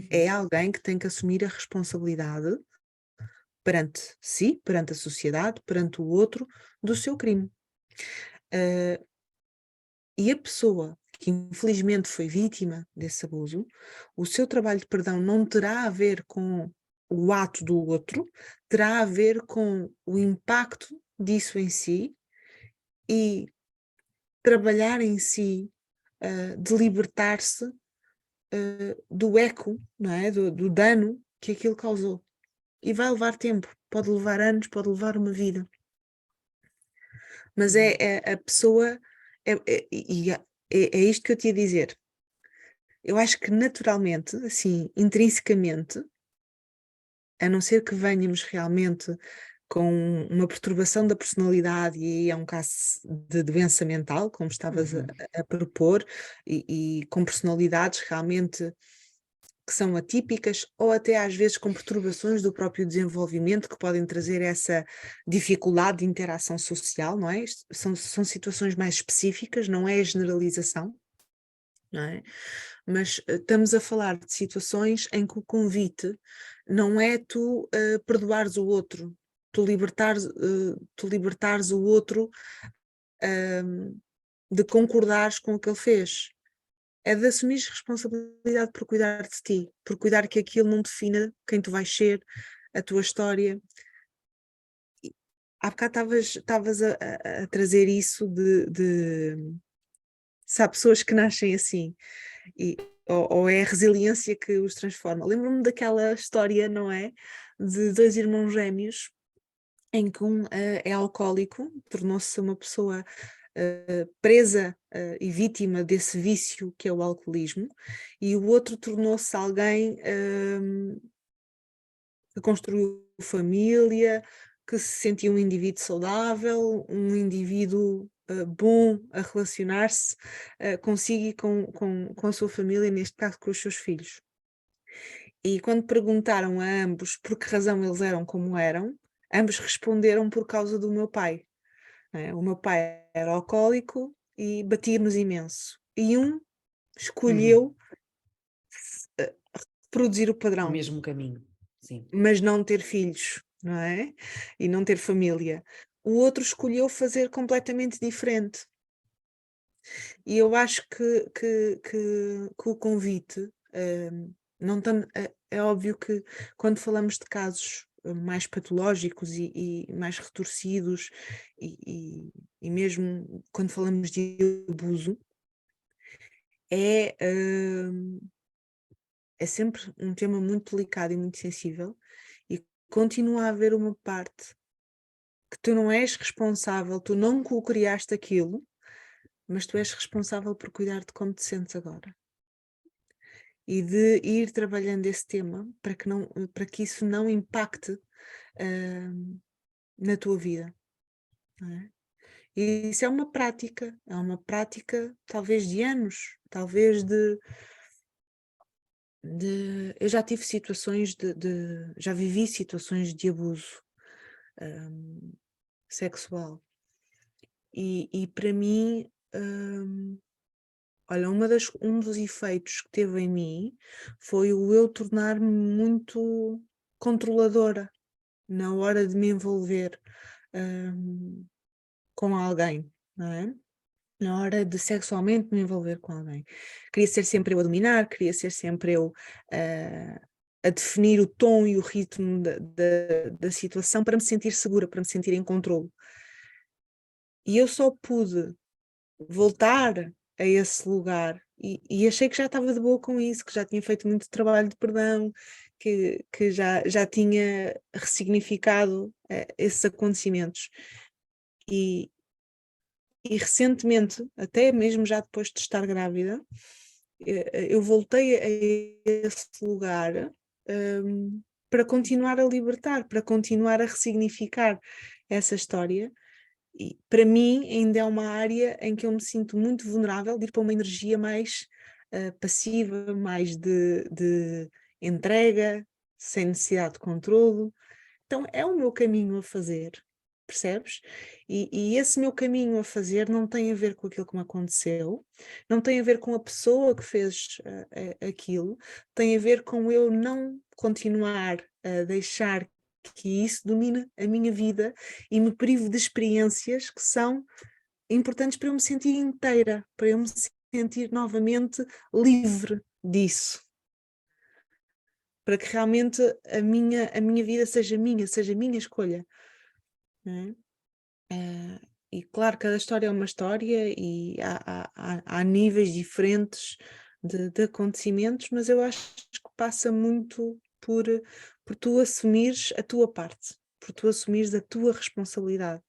é Uhum, alguém que tem que assumir a responsabilidade perante si, perante a sociedade, perante o outro, do seu crime. Ah, e a pessoa que infelizmente foi vítima desse abuso, o seu trabalho de perdão não terá a ver com o ato do outro, terá a ver com o impacto disso em si e trabalhar em si, de libertar-se, do eco, não é? Do dano que aquilo causou. E vai levar tempo, pode levar anos, pode levar uma vida. Mas uhum. a pessoa, é isto que eu te ia dizer. Eu acho que naturalmente, assim, intrinsecamente, a não ser que venhamos realmente com uma perturbação da personalidade, e aí é um caso de doença mental, como estavas Uhum. a propor, e com personalidades realmente que são atípicas, ou até às vezes com perturbações do próprio desenvolvimento que podem trazer essa dificuldade de interação social, não é? São situações mais específicas, não é a generalização, não é? Mas estamos a falar de situações em que o convite não é tu perdoares o outro, tu libertares o outro de concordares com o que ele fez. É de assumir responsabilidade por cuidar de ti, por cuidar que aquilo não defina quem tu vais ser, a tua história. Há bocado estavas a trazer isso se há pessoas que nascem assim, e, ou é a resiliência que os transforma. Lembro-me daquela história, não é? De dois irmãos gêmeos, em que um é alcoólico, tornou-se uma pessoa presa e vítima desse vício que é o alcoolismo, e o outro tornou-se alguém que construiu família, que se sentia um indivíduo saudável, um indivíduo bom a relacionar-se consigo e com a sua família, neste caso com os seus filhos. E quando perguntaram a ambos por que razão eles eram como eram, ambos responderam por causa do meu pai. O meu pai era alcoólico e batia-nos imenso. E um escolheu produzir o O padrão, mesmo caminho, sim. mas não ter filhos, não é? E não ter família. O outro escolheu fazer completamente diferente. E eu acho que o convite, não é óbvio que quando falamos de casos mais patológicos e mais retorcidos, e mesmo quando falamos de abuso, é, é sempre um tema muito delicado e muito sensível, e continua a haver uma parte que tu não és responsável, tu não co-criaste aquilo, mas tu és responsável por cuidar de como te sentes agora. E de ir trabalhando esse tema para que isso não impacte na tua vida. Não é? E isso é uma prática talvez de anos, talvez eu já tive situações já vivi situações de abuso sexual. E para mim, olha, um dos efeitos que teve em mim foi o eu tornar-me muito controladora na hora de me envolver com alguém, não é? Na hora de sexualmente me envolver com alguém. Queria ser sempre eu a dominar, queria ser sempre eu a definir o tom e o ritmo da situação para me sentir segura, para me sentir em controle. E eu só pude voltar a esse lugar e achei que já estava de boa com isso, que já tinha feito muito trabalho de perdão, que já tinha ressignificado esses acontecimentos. E recentemente, até mesmo já depois de estar grávida, eu voltei a esse lugar para continuar a libertar, para continuar a ressignificar essa história. E para mim ainda é uma área em que eu me sinto muito vulnerável de ir para uma energia mais passiva, mais de entrega, sem necessidade de controlo. Então é o meu caminho a fazer, percebes? E esse meu caminho a fazer não tem a ver com aquilo que me aconteceu, não tem a ver com a pessoa que fez aquilo, tem a ver com eu não continuar a deixar que isso domine a minha vida e me prive de experiências que são importantes para eu me sentir inteira, para eu me sentir novamente livre disso, para que realmente a minha vida seja minha escolha. Não é? E claro, cada história é uma história e há níveis diferentes de acontecimentos, mas eu acho que passa muito por tu assumires a tua parte, por tu assumires a tua responsabilidade,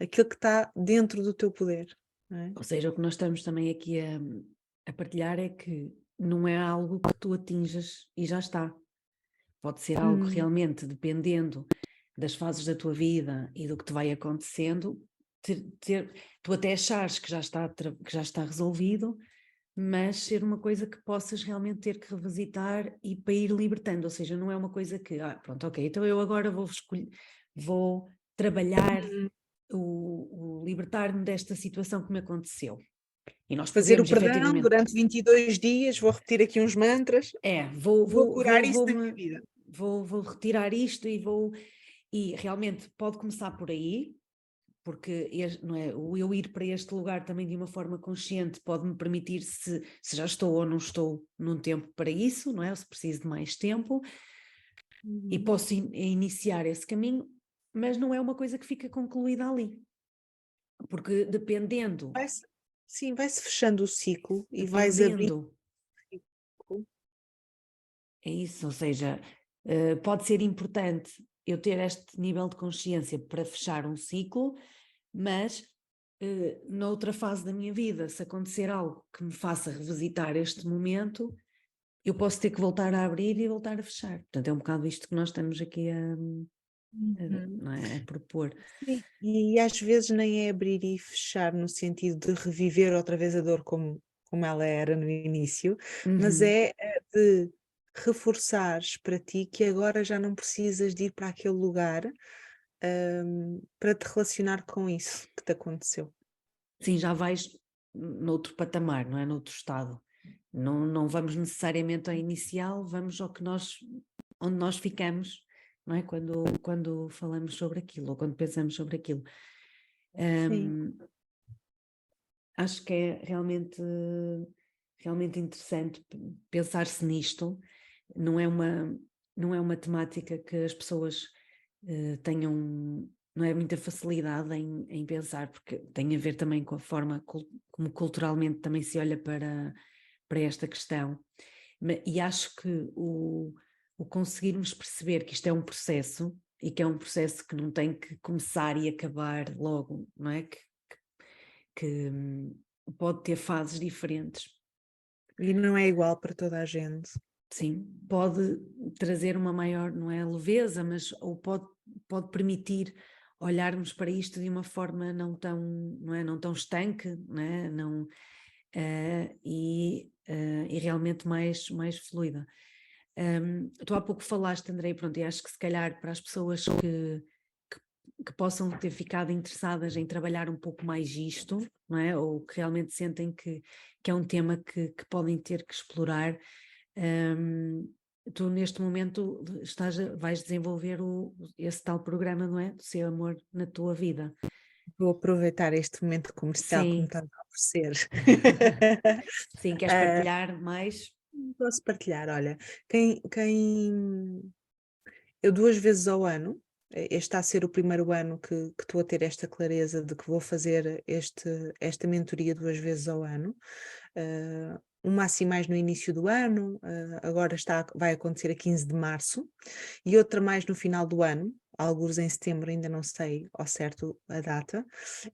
aquilo que está dentro do teu poder. Não é? Ou seja, o que nós estamos também aqui a partilhar é que não é algo que tu atinjas e já está. Pode ser algo realmente, dependendo das fases da tua vida e do que te vai acontecendo, tu até achares que já está resolvido, mas ser uma coisa que possas realmente ter que revisitar e para ir libertando, ou seja, não é uma coisa que, pronto, ok, então eu agora vou trabalhar o libertar-me desta situação que me aconteceu. E nós Fazer o podemos, perdão efetivamente, durante 22 dias, vou repetir aqui uns mantras, vou curar isso da minha vida. Vou retirar isto e realmente pode começar por aí, porque não é, o eu ir para este lugar também de uma forma consciente pode-me permitir se já estou ou não estou num tempo para isso, não é? Ou se preciso de mais tempo e posso iniciar esse caminho, mas não é uma coisa que fica concluída ali, porque dependendo, Sim, vai-se fechando o ciclo e vais abrindo o ciclo. é isso, ou seja, pode ser importante eu ter este nível de consciência para fechar um ciclo, mas noutra fase da minha vida, se acontecer algo que me faça revisitar este momento, eu posso ter que voltar a abrir e voltar a fechar. Portanto, é um bocado isto que nós estamos aqui Uhum. não é, a propor. Sim, e às vezes nem é abrir e fechar no sentido de reviver outra vez a dor como ela era no início, mas Uhum. é de reforçares para ti que agora já não precisas de ir para aquele lugar, para te relacionar com isso que te aconteceu. Sim, já vais noutro patamar, não é? Noutro estado. Não vamos necessariamente ao inicial, vamos ao que onde nós ficamos, não é? Quando falamos sobre aquilo, ou quando pensamos sobre aquilo. Sim. Acho que é realmente interessante pensar-se nisto. Não é uma temática que as pessoas tenham, não é muita facilidade em pensar, porque tem a ver também com a forma como culturalmente também se olha para esta questão. E acho que o conseguirmos perceber que isto é um processo e que é um processo que não tem que começar e acabar logo, não é? Que pode ter fases diferentes. E não é igual para toda a gente. Sim, pode trazer uma maior, não é, leveza, mas ou pode permitir olharmos para isto de uma forma não tão estanque, não é? Não, e realmente mais fluida. Tu há pouco falaste, Andrei, pronto, e acho que se calhar para as pessoas que possam ter ficado interessadas em trabalhar um pouco mais isto, não é? Ou que realmente sentem que é um tema que podem ter que explorar. Tu neste momento vais desenvolver esse tal programa, não é? Do Seu Amor na Tua Vida. Vou aproveitar este momento comercial que me Sim, estás a oferecer. sim, queres Ah, partilhar mais? posso partilhar, olha, quem eu 2 vezes ao ano, este está a ser o primeiro ano que estou a ter esta clareza de que vou fazer esta mentoria 2 vezes ao ano, uma assim mais no início do ano, agora vai acontecer a 15 de março, e outra mais no final do ano, algures em setembro, ainda não sei ao certo a data.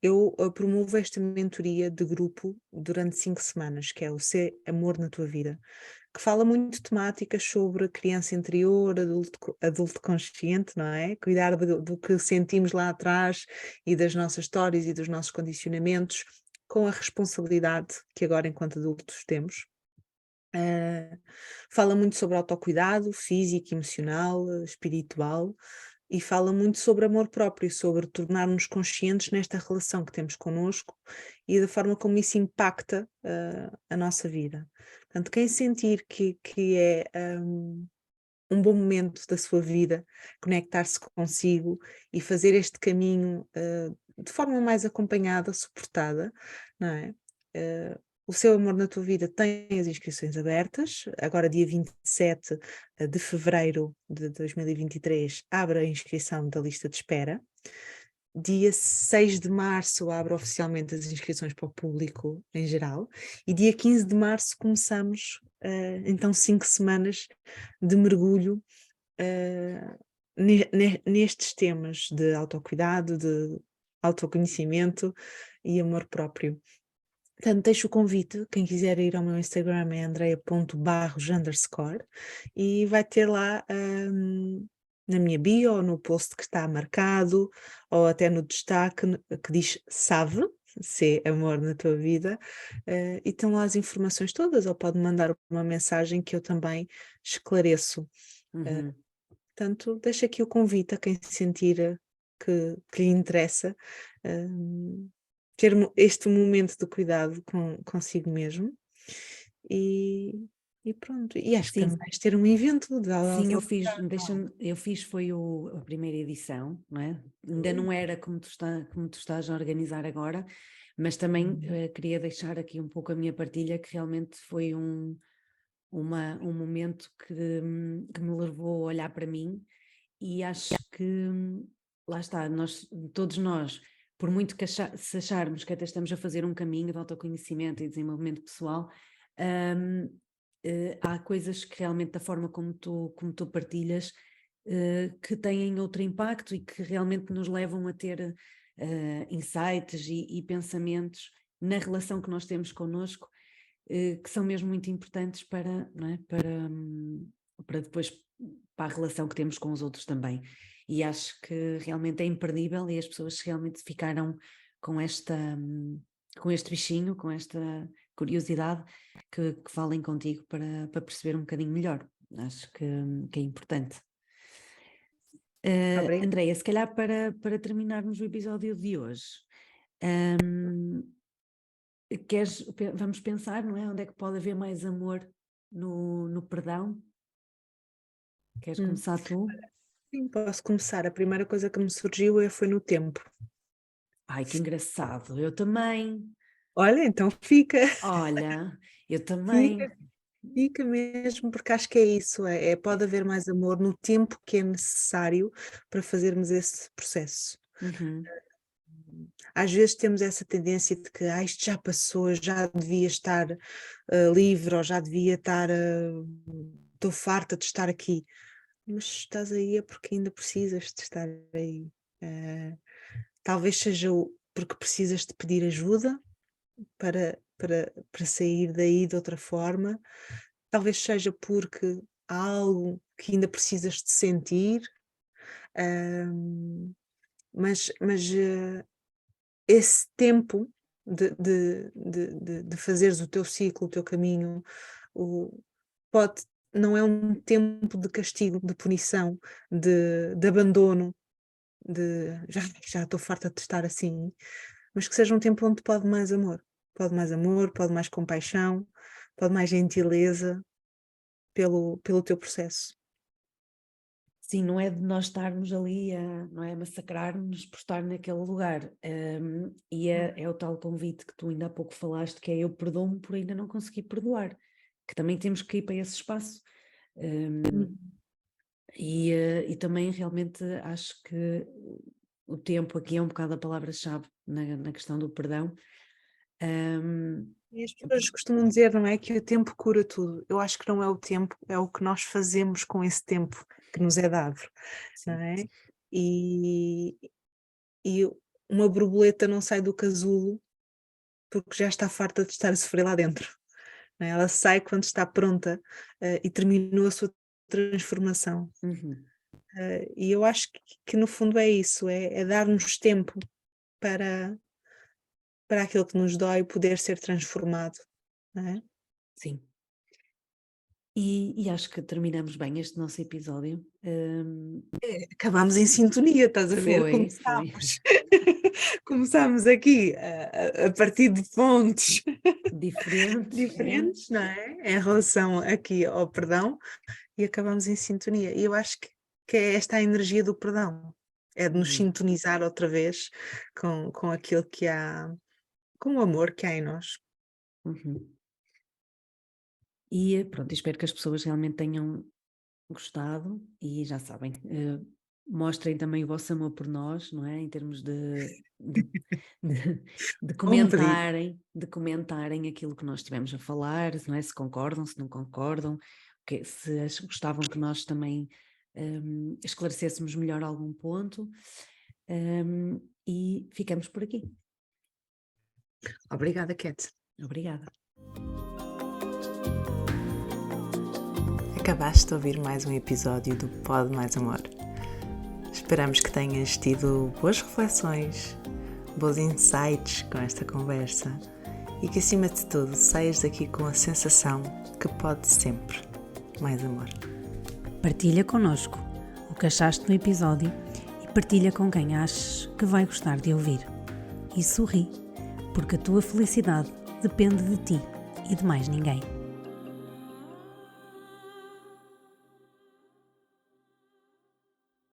Eu promovo esta mentoria de grupo durante 5 semanas, que é o Ser Amor na Tua Vida, que fala muito de temáticas sobre criança interior, adulto consciente, não é? Cuidar do que sentimos lá atrás e das nossas histórias e dos nossos condicionamentos, com a responsabilidade que agora, enquanto adultos, temos. Fala muito sobre autocuidado físico, emocional, espiritual, e fala muito sobre amor próprio, sobre tornar-nos conscientes nesta relação que temos connosco e da forma como isso impacta a nossa vida. Portanto, quem sentir que é um bom momento da sua vida, conectar-se consigo e fazer este caminho de forma mais acompanhada, suportada, não é? O Seu Amor na Tua Vida tem as inscrições abertas, agora dia 27 de fevereiro de 2023 abre a inscrição da lista de espera. Dia 6 de março abre oficialmente as inscrições para o público em geral e dia 15 de março começamos então 5 semanas de mergulho nestes temas de autocuidado, de autoconhecimento e amor próprio. Portanto, deixo o convite, quem quiser ir ao meu Instagram é andreia.barros_ e vai ter lá na minha bio ou no post que está marcado ou até no destaque que diz SAVE, Se Amor na Tua Vida, e estão lá as informações todas, ou pode mandar uma mensagem que eu também esclareço. Uhum. Portanto, deixo aqui o convite a quem sentir que lhe interessa ter este momento de cuidado consigo mesmo e, e pronto. E acho que também Sim, vais ter um evento de sim, eu auto. fiz, eu fiz foi a primeira edição, não é? Ainda não era como tu estás a organizar agora, mas também queria deixar aqui um pouco a minha partilha, que realmente foi um momento que me levou a olhar para mim e acho que lá está, todos nós, por muito que se acharmos que até estamos a fazer um caminho de autoconhecimento e desenvolvimento pessoal, hum, há coisas que realmente da forma como tu partilhas que têm outro impacto e que realmente nos levam a ter insights e pensamentos na relação que nós temos connosco que são mesmo muito importantes para, não é? Para depois, para a relação que temos com os outros também. E acho que realmente é imperdível, e as pessoas realmente ficaram com com este bichinho, com esta curiosidade, que falem contigo para perceber um bocadinho melhor. Acho que é importante. Obrigada. Andreia, se calhar para terminarmos o episódio de hoje, vamos pensar, não é? Onde é que pode haver mais amor no perdão? Queres começar tu? Sim, posso começar. A primeira coisa que me surgiu foi no tempo. Ai, que engraçado, eu também. Olha, então fica, Olha, eu também. fica, fica mesmo, porque acho que é isso, pode haver mais amor no tempo que é necessário para fazermos esse processo. Uhum. Às vezes temos essa tendência de que isto já passou, já devia estar livre, ou já devia estar, estou farta de estar aqui. Mas se estás aí é porque ainda precisas de estar aí. Talvez seja porque precisas de pedir ajuda para sair daí de outra forma. Talvez seja porque há algo que ainda precisas de sentir, mas esse tempo de fazeres o teu ciclo, o teu caminho, pode, não é um tempo de castigo, de punição, de abandono, já estou farta de estar assim, mas que seja um tempo onde pode mais amor, pode mais compaixão, pode mais gentileza pelo teu processo. Sim, não é de nós estarmos ali não é, a massacrar-nos por estar naquele lugar. E é o tal convite que tu ainda há pouco falaste, que é eu perdoo-me por ainda não conseguir perdoar, que também temos que ir para esse espaço. E também realmente acho que o tempo aqui é um bocado a palavra-chave na questão do perdão. E as pessoas costumam dizer, não é, que o tempo cura tudo. Eu acho que não é o tempo, é o que nós fazemos com esse tempo que nos é dado, não é? E uma borboleta não sai do casulo porque já está farta de estar a sofrer lá dentro, não é? Ela sai quando está pronta e terminou a sua transformação. Uhum. E eu acho que no fundo é isso, é dar-nos tempo para aquilo que nos dói poder ser transformado, não é? Sim. E acho que terminamos bem este nosso episódio. Acabámos em sintonia, estás a ver? Foi. Começámos aqui a partir de fontes Diferentes, não é? Em relação aqui ao perdão, e acabamos em sintonia. E eu acho que é esta a energia do perdão, é de nos sintonizar outra vez com aquilo que há, com o amor que há em nós. Uhum. E pronto, espero que as pessoas realmente tenham gostado, e já sabem, mostrem também o vosso amor por nós, não é? Em termos de comentarem aquilo que nós estivemos a falar, não é? Se concordam, se não concordam, se gostavam que nós também esclarecêssemos melhor algum ponto, e ficamos por aqui. Obrigada, Cat. Obrigada. Acabaste de ouvir mais um episódio do Pode Mais Amor. Esperamos que tenhas tido boas reflexões, bons insights com esta conversa e que, acima de tudo, saias daqui com a sensação que pode sempre mais amor. Partilha connosco o que achaste no episódio e partilha com quem achas que vai gostar de ouvir. E sorri, porque a tua felicidade depende de ti e de mais ninguém.